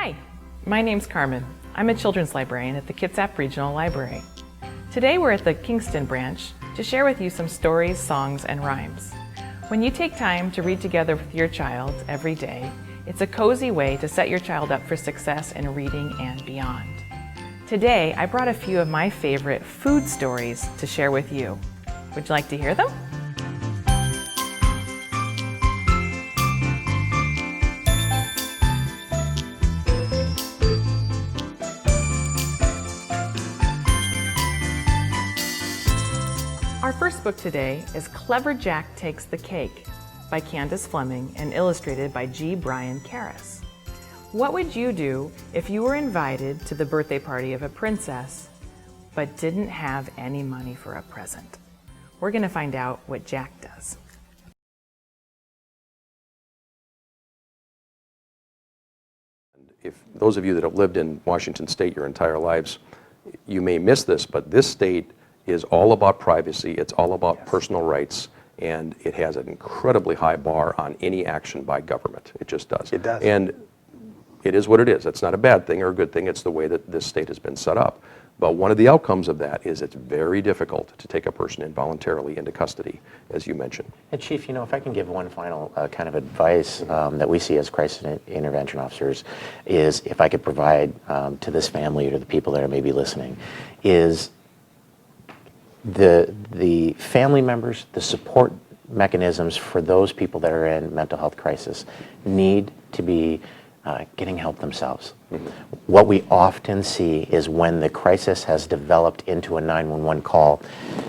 Hi, my name's Carmen. I'm a children's librarian at the Kitsap Regional Library. Today we're at the Kingston branch to share with you some stories, songs, and rhymes. When you take time to read together with your child every day, it's a cozy way to set your child up for success in reading and beyond. Today, I brought a few of my favorite food stories to share with you. Would you like to hear them? Our first book today is Clever Jack Takes the Cake by Candace Fleming and illustrated by G. Brian Karras. What would you do if you were invited to the birthday party of a princess but didn't have any money for a present? We're going to find out what Jack does. If those of you that have lived in Washington State your entire lives, you may miss this, but this state is all about privacy, it's all about personal rights, and it has an incredibly high bar on any action by government. It just does. It does. And it is what it is. It's not a bad thing or a good thing, it's the way that this state has been set up. But one of the outcomes of that is it's very difficult to take a person involuntarily into custody, as you mentioned. And Chief, if I can give one final kind of advice that we see as crisis intervention officers is, if I could provide to this family or to the people that are maybe listening, is the family members, the support mechanisms for those people that are in mental health crisis need to be getting help themselves. Mm-hmm. What we often see is when the crisis has developed into a 911 call,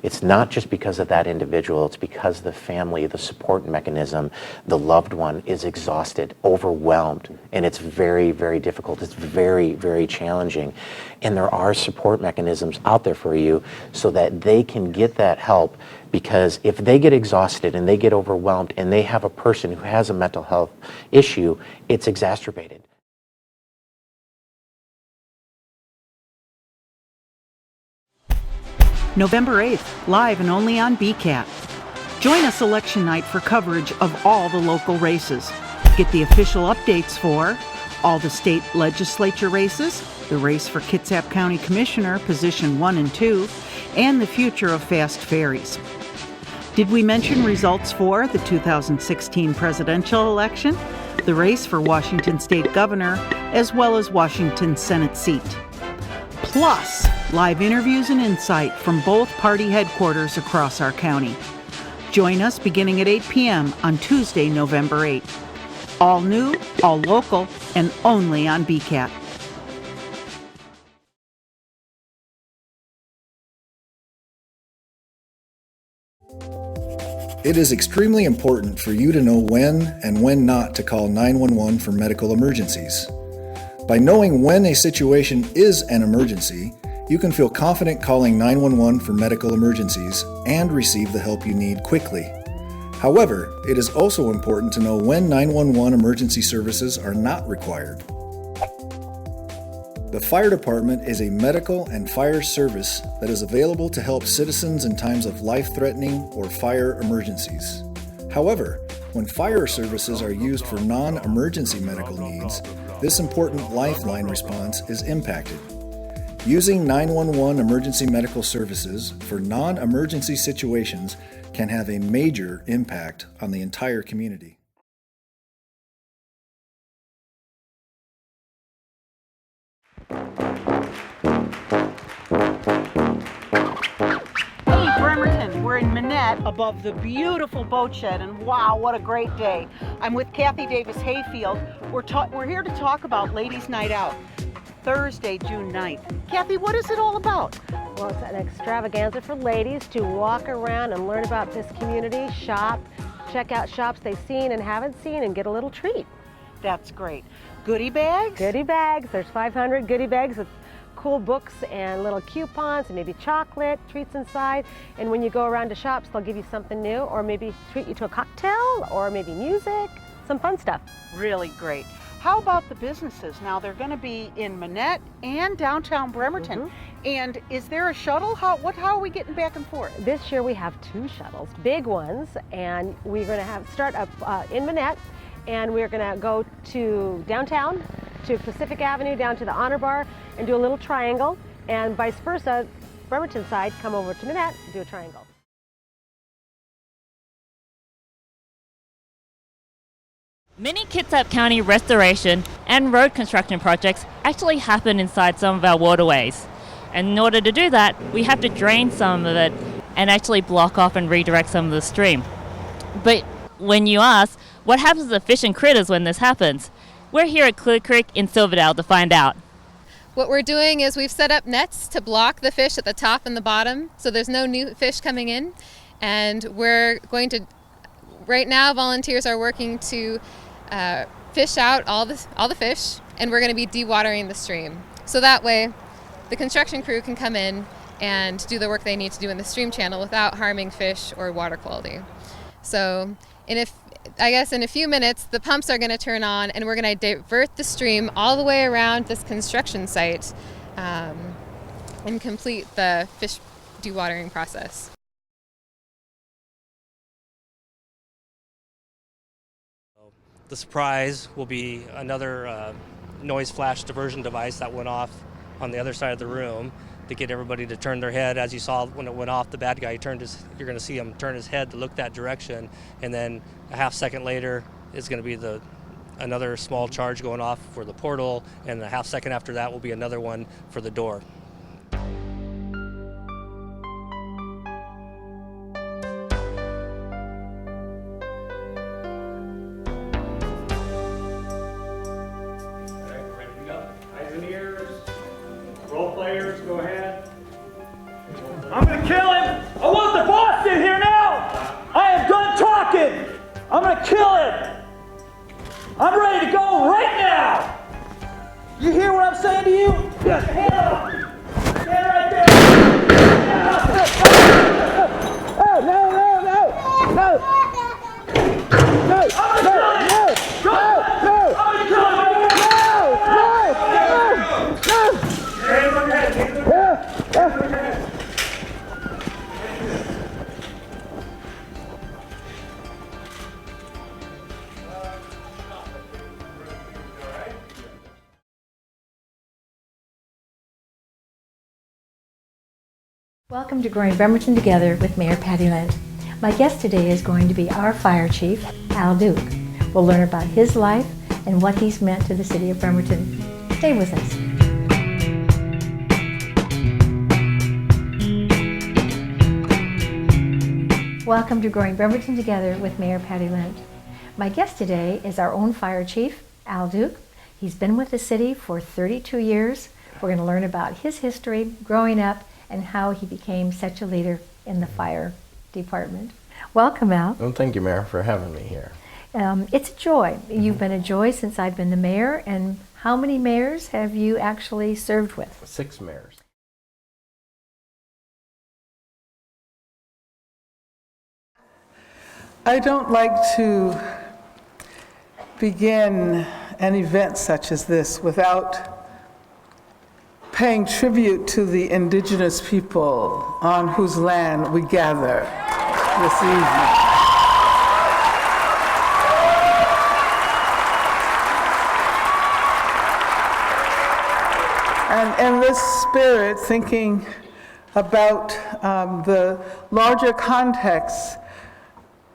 it's not just because of that individual, it's because the family, the support mechanism, the loved one is exhausted, overwhelmed, and it's very, very difficult. It's very, very challenging. And there are support mechanisms out there for you so that they can get that help, because if they get exhausted and they get overwhelmed and they have a person who has a mental health issue, it's exacerbated. November 8th, live and only on BKAT. Join us election night for coverage of all the local races. Get the official updates for all the state legislature races, the race for Kitsap County Commissioner, position 1 and 2, and the future of fast ferries. Did we mention results for the 2016 presidential election, the race for Washington State Governor, as well as Washington Senate seat? Plus, live interviews and insight from both party headquarters across our county. Join us beginning at 8 p.m. on Tuesday, November 8th. All new, all local, and only on BKAT. It is extremely important for you to know when and when not to call 911 for medical emergencies. By knowing when a situation is an emergency, you can feel confident calling 911 for medical emergencies and receive the help you need quickly. However, it is also important to know when 911 emergency services are not required. The fire department is a medical and fire service that is available to help citizens in times of life-threatening or fire emergencies. However, when fire services are used for non-emergency medical needs, this important lifeline response is impacted. Using 911 emergency medical services for non-emergency situations can have a major impact on the entire community. Hey, Bremerton, we're in Minette above the beautiful boat shed, and wow, what a great day. I'm with Kathy Davis Hayfield. We're here to talk about Ladies' Night Out, Thursday, June 9th. Kathy, what is it all about? Well, it's an extravaganza for ladies to walk around and learn about this community, shop, check out shops they've seen and haven't seen, and get a little treat. That's great. Goodie bags? Goodie bags. There's 500 goodie bags with cool books and little coupons and maybe chocolate, treats inside. And when you go around to shops, they'll give you something new, or maybe treat you to a cocktail, or maybe music, some fun stuff. Really great. How about the businesses? Now, they're going to be in Minette and downtown Bremerton. Mm-hmm. And is there a shuttle? How are we getting back and forth? This year we have 2 shuttles, big ones, and we're going to start up in Minette, and we're going to go to downtown to Pacific Avenue down to the Honor Bar and do a little triangle, and vice versa, Bremerton side, come over to Minette, do a triangle. Many Kitsap County restoration and road construction projects actually happen inside some of our waterways. And in order to do that, we have to drain some of it and actually block off and redirect some of the stream. But when you ask, what happens to the fish and critters when this happens? We're here at Clear Creek in Silverdale to find out. What we're doing is we've set up nets to block the fish at the top and the bottom, so there's no new fish coming in. And we're going to, right now volunteers are working to fish out all the fish, and we're going to be dewatering the stream. So that way the construction crew can come in and do the work they need to do in the stream channel without harming fish or water quality. So in a few minutes the pumps are going to turn on and we're going to divert the stream all the way around this construction site and complete the fish dewatering process. The surprise will be another noise flash diversion device that went off on the other side of the room to get everybody to turn their head. As you saw when it went off, the bad guy you're going to see him turn his head to look that direction, and then a half second later is going to be another small charge going off for the portal, and a half second after that will be another one for the door. Players, go ahead. I'm gonna kill him! I want the boss in here now! I am done talking! I'm gonna kill him! I'm ready to go right now! You hear what I'm saying to you? Just hand up! Stand right there! Oh, no! I'm gonna kill him! I'm gonna kill him! Hands on your head. Hands on your head. Welcome to Growing Bremerton Together with Mayor Patty Lind. My guest today is going to be our Fire Chief, Al Duke. We'll learn about his life and what he's meant to the city of Bremerton. Stay with us. Welcome to Growing Bremerton Together with Mayor Patty Lind. My guest today is our own Fire Chief, Al Duke. He's been with the city for 32 years. We're going to learn about his history growing up and how he became such a leader in the fire department. Welcome, Al. Well, thank you, Mayor, for having me here. It's a joy. You've been a joy since I've been the mayor, and how many mayors have you actually served with? 6 mayors. I don't like to begin an event such as this without paying tribute to the indigenous people on whose land we gather this evening. And in this spirit, thinking about the larger context,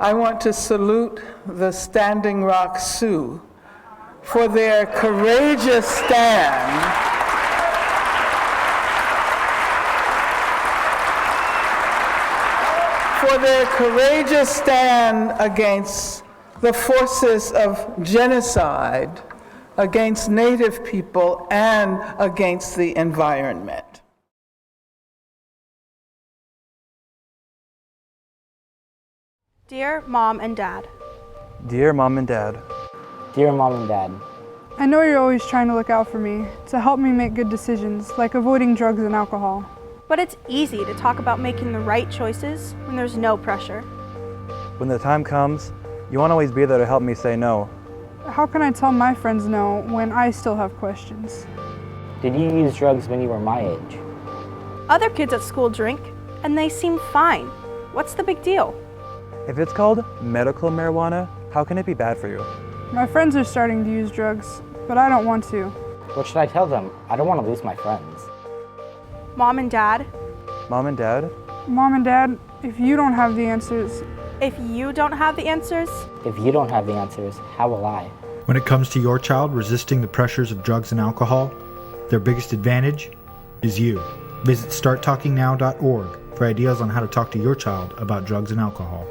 I want to salute the Standing Rock Sioux for their courageous stand against the forces of genocide against Native people and against the environment. Dear Mom and Dad. Dear Mom and Dad. Dear Mom and Dad. I know you're always trying to look out for me, to help me make good decisions, like avoiding drugs and alcohol. But it's easy to talk about making the right choices when there's no pressure. When the time comes, you won't always be there to help me say no. How can I tell my friends no when I still have questions? Did you use drugs when you were my age? Other kids at school drink, and they seem fine. What's the big deal? If it's called medical marijuana, how can it be bad for you? My friends are starting to use drugs, but I don't want to. What should I tell them? I don't want to lose my friends. Mom and Dad? Mom and Dad? Mom and Dad, if you don't have the answers. If you don't have the answers? If you don't have the answers, how will I? When it comes to your child resisting the pressures of drugs and alcohol, their biggest advantage is you. Visit starttalkingnow.org for ideas on how to talk to your child about drugs and alcohol.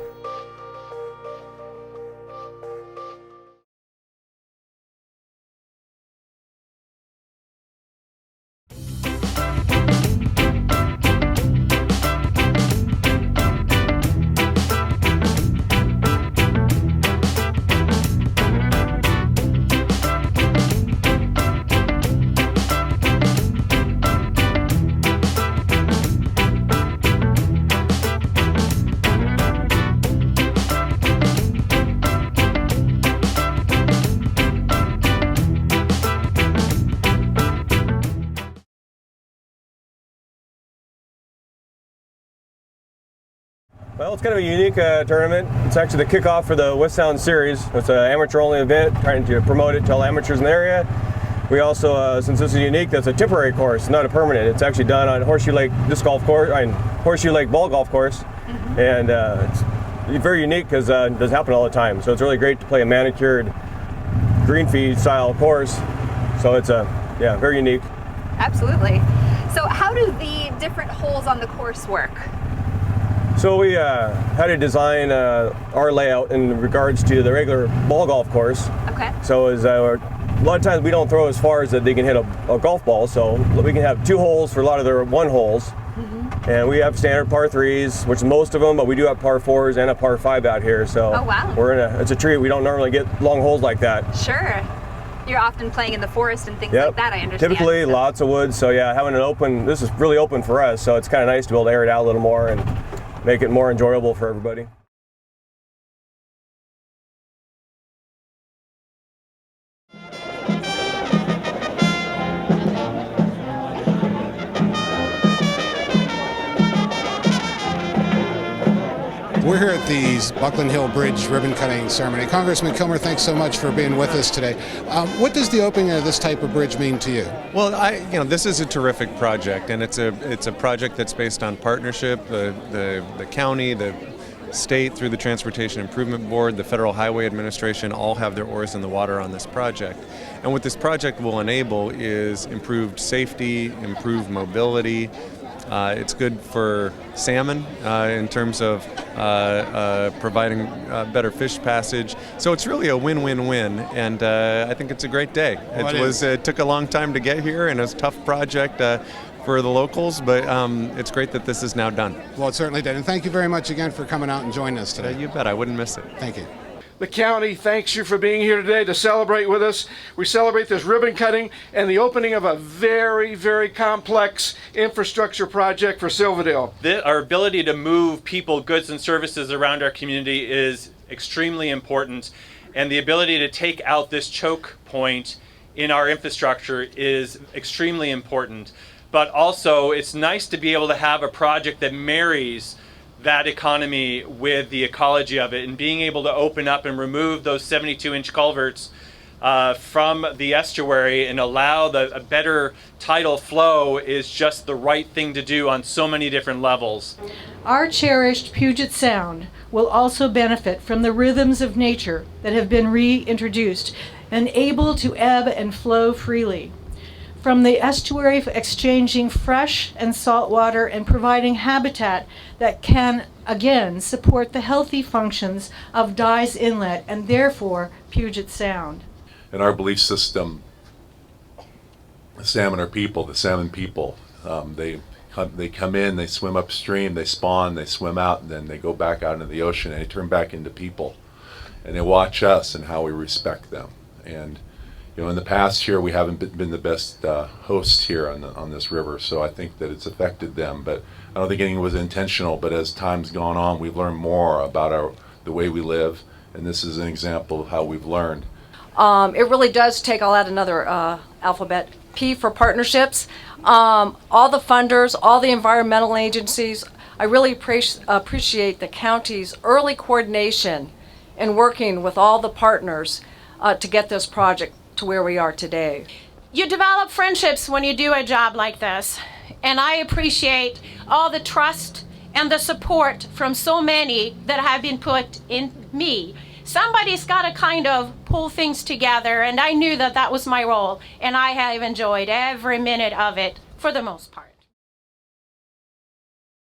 Well, it's kind of a unique tournament. It's actually the kickoff for the West Sound Series. It's an amateur-only event, trying to promote it to all amateurs in the area. We also, since this is unique, that's a temporary course, not a permanent. It's actually done on Horseshoe Lake disc golf course, Horseshoe Lake ball golf course, and it's very unique because it doesn't happen all the time. So it's really great to play a manicured green fee style course. So it's very unique. Absolutely. So how do the different holes on the course work? So we had to design our layout in regards to the regular ball golf course. Okay. So as a lot of times we don't throw as far as that they can hit a golf ball, so we can have 2 holes for a lot of their 1 holes. And we have standard par 3s, which is most of them, but we do have par 4s and a par 5 out here. So oh, wow. it's a treat. We don't normally get long holes like that. Sure. You're often playing in the forest and things like that, I understand. Typically lots of woods, so yeah, having an open, this is really open for us, so it's kind of nice to be able to air it out a little more and make it more enjoyable for everybody. We're here at the Buckland Hill Bridge ribbon cutting ceremony. Congressman Kilmer, thanks so much for being with us today. What does the opening of this type of bridge mean to you? Well, this is a terrific project, and it's a project that's based on partnership. The county, the state through the Transportation Improvement Board, the Federal Highway Administration all have their oars in the water on this project. And what this project will enable is improved safety, improved mobility. It's good for salmon in terms of providing better fish passage. So it's really a win-win-win, and I think it's a great day. It took a long time to get here, and it was a tough project for the locals, but it's great that this is now done. Well, it certainly did. And thank you very much again for coming out and joining us today. You bet. I wouldn't miss it. Thank you. The county thanks you for being here today to celebrate with us. We celebrate this ribbon cutting and the opening of a very, very complex infrastructure project for Silverdale. Our ability to move people, goods, and services around our community is extremely important, and the ability to take out this choke point in our infrastructure is extremely important. But also, it's nice to be able to have a project that marries that economy with the ecology of it, and being able to open up and remove those 72-inch culverts from the estuary and allow a better tidal flow is just the right thing to do on so many different levels. Our cherished Puget Sound will also benefit from the rhythms of nature that have been reintroduced and able to ebb and flow freely. From the estuary exchanging fresh and salt water and providing habitat that can, again, support the healthy functions of Dyes Inlet and therefore Puget Sound. In our belief system, the salmon are people, the salmon people. They come in, they swim upstream, they spawn, they swim out, and then they go back out into the ocean and they turn back into people. And they watch us and how we respect them. And in the past here, we haven't been the best hosts here on this river, so I think that it's affected them. But I don't think anything was intentional. But as time's gone on, we've learned more about the way we live, and this is an example of how we've learned. It really does take, I'll add another alphabet, P for partnerships. All the funders, all the environmental agencies, I really appreciate the county's early coordination in working with all the partners to get this project to where we are today. You develop friendships when you do a job like this, and I appreciate all the trust and the support from so many that have been put in me. Somebody's got to kind of pull things together, and I knew that that was my role, and I have enjoyed every minute of it for the most part.